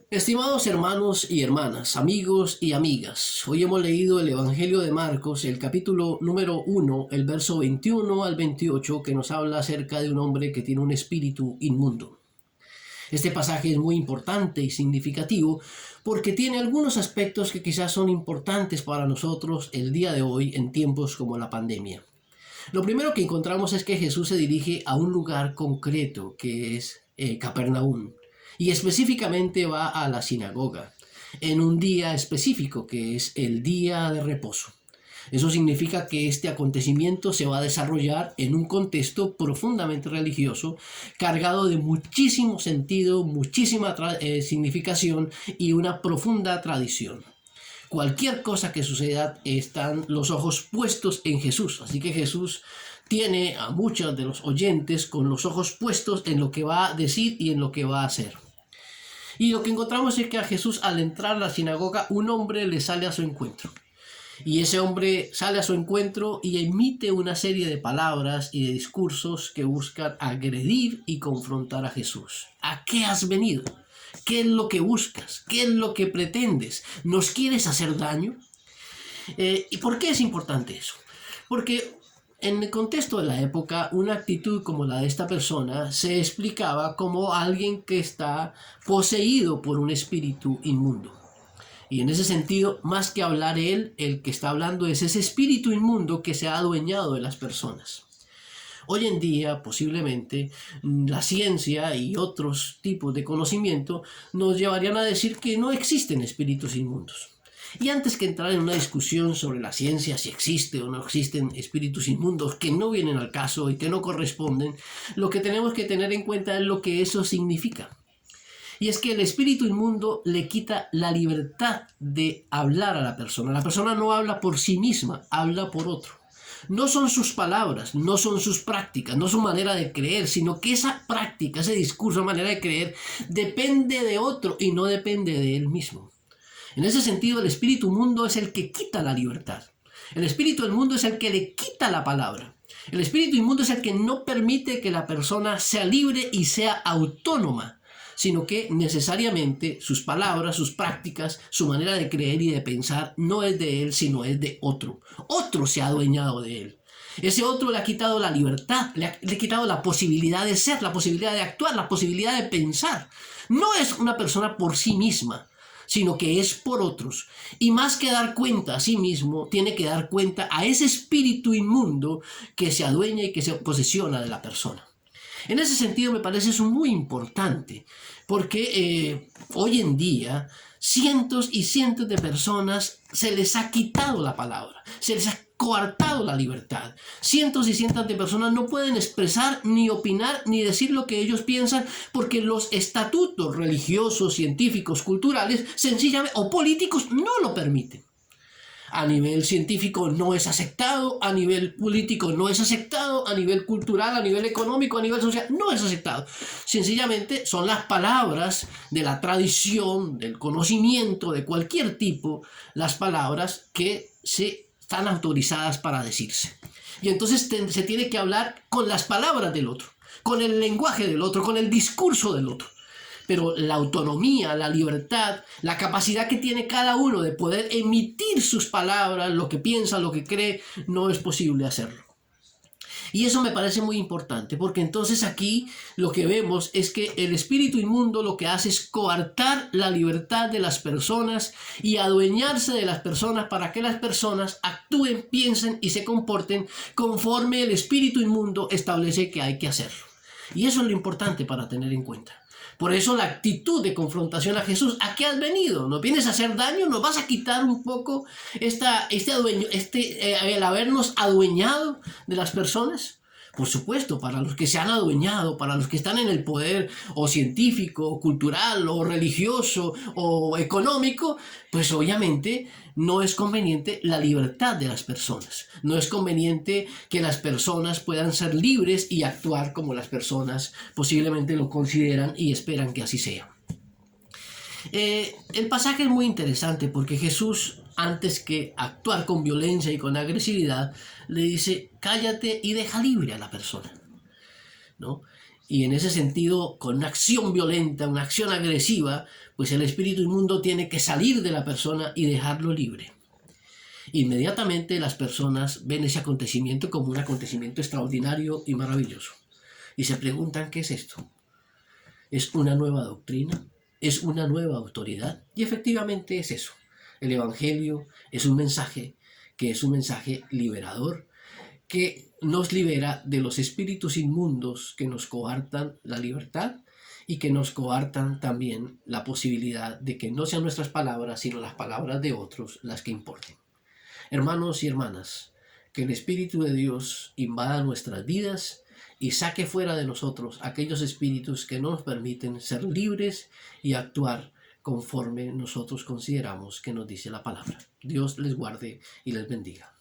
Estimados hermanos y hermanas, amigos y amigas, hoy hemos leído el Evangelio de Marcos, el capítulo número 1, el verso 21 al 28, que nos habla acerca de un hombre que tiene un espíritu inmundo. Este pasaje es muy importante y significativo porque tiene algunos aspectos que quizás son importantes para nosotros el día de hoy en tiempos como la pandemia. Lo primero que encontramos es que Jesús se dirige a un lugar concreto que es Capernaum y específicamente va a la sinagoga en un día específico que es el día de reposo. Eso significa que este acontecimiento se va a desarrollar en un contexto profundamente religioso, cargado de muchísimo sentido, muchísima significación y una profunda tradición. Cualquier cosa que suceda están los ojos puestos en Jesús. Así que Jesús tiene a muchos de los oyentes con los ojos puestos en lo que va a decir y en lo que va a hacer. Y lo que encontramos es que a Jesús, al entrar a la sinagoga, un hombre le sale a su encuentro. Y ese hombre sale a su encuentro y emite una serie de palabras y de discursos que buscan agredir y confrontar a Jesús. ¿A qué has venido? ¿Qué es lo que buscas? ¿Qué es lo que pretendes? ¿Nos quieres hacer daño? ¿Y por qué es importante eso? Porque en el contexto de la época, una actitud como la de esta persona se explicaba como alguien que está poseído por un espíritu inmundo. Y en ese sentido, más que hablar él, el que está hablando es ese espíritu inmundo que se ha adueñado de las personas. Hoy en día, posiblemente, la ciencia y otros tipos de conocimiento nos llevarían a decir que no existen espíritus inmundos. Y antes que entrar en una discusión sobre la ciencia, si existe o no existen espíritus inmundos que no vienen al caso y que no corresponden, lo que tenemos que tener en cuenta es lo que eso significa. Y es que el espíritu inmundo le quita la libertad de hablar a la persona. La persona no habla por sí misma, habla por otro. No son sus palabras, no son sus prácticas, no su manera de creer, sino que esa práctica, ese discurso, manera de creer, depende de otro y no depende de él mismo. En ese sentido, el espíritu inmundo es el que quita la libertad. El espíritu del mundo es el que le quita la palabra. El espíritu inmundo es el que no permite que la persona sea libre y sea autónoma, sino que necesariamente sus palabras, sus prácticas, su manera de creer y de pensar no es de él, sino es de otro. Otro se ha adueñado de él. Ese otro le ha quitado la libertad, le ha quitado la posibilidad de ser, la posibilidad de actuar, la posibilidad de pensar. No es una persona por sí misma, sino que es por otros. Y más que dar cuenta a sí mismo, tiene que dar cuenta a ese espíritu inmundo que se adueña y que se posesiona de la persona. En ese sentido me parece eso muy importante, porque hoy en día cientos y cientos de personas se les ha quitado la palabra, se les ha coartado la libertad. Cientos y cientos de personas no pueden expresar, ni opinar, ni decir lo que ellos piensan, porque los estatutos religiosos, científicos, culturales, sencillamente, o políticos, no lo permiten. A nivel científico no es aceptado, a nivel político no es aceptado, a nivel cultural, a nivel económico, a nivel social, no es aceptado. Sencillamente son las palabras de la tradición, del conocimiento de cualquier tipo, las palabras que se están autorizadas para decirse. Y entonces se tiene que hablar con las palabras del otro, con el lenguaje del otro, con el discurso del otro. Pero la autonomía, la libertad, la capacidad que tiene cada uno de poder emitir sus palabras, lo que piensa, lo que cree, no es posible hacerlo. Y eso me parece muy importante, porque entonces aquí lo que vemos es que el espíritu inmundo lo que hace es coartar la libertad de las personas y adueñarse de las personas para que las personas actúen, piensen y se comporten conforme el espíritu inmundo establece que hay que hacerlo. Y eso es lo importante para tener en cuenta. Por eso la actitud de confrontación a Jesús. ¿A qué has venido? ¿Nos vienes a hacer daño? ¿Nos vas a quitar un poco el habernos adueñado de las personas? Por supuesto, para los que se han adueñado, para los que están en el poder o científico, o cultural, o religioso, o económico, pues obviamente no es conveniente la libertad de las personas. No es conveniente que las personas puedan ser libres y actuar como las personas posiblemente lo consideran y esperan que así sea. El pasaje es muy interesante porque Jesús, antes que actuar con violencia y con agresividad, le dice, cállate y deja libre a la persona, ¿no? y en ese sentido, con una acción violenta, una acción agresiva, pues el espíritu inmundo tiene que salir de la persona y dejarlo libre. Inmediatamente las personas ven ese acontecimiento como un acontecimiento extraordinario y maravilloso. Y se preguntan, ¿qué es esto? ¿Es una nueva doctrina? ¿Es una nueva autoridad? Y efectivamente es eso. El Evangelio es un mensaje que es un mensaje liberador, que nos libera de los espíritus inmundos que nos coartan la libertad y que nos coartan también la posibilidad de que no sean nuestras palabras, sino las palabras de otros las que importen. Hermanos y hermanas, que el Espíritu de Dios invada nuestras vidas y saque fuera de nosotros aquellos espíritus que no nos permiten ser libres y actuar conforme nosotros consideramos que nos dice la palabra. Dios les guarde y les bendiga.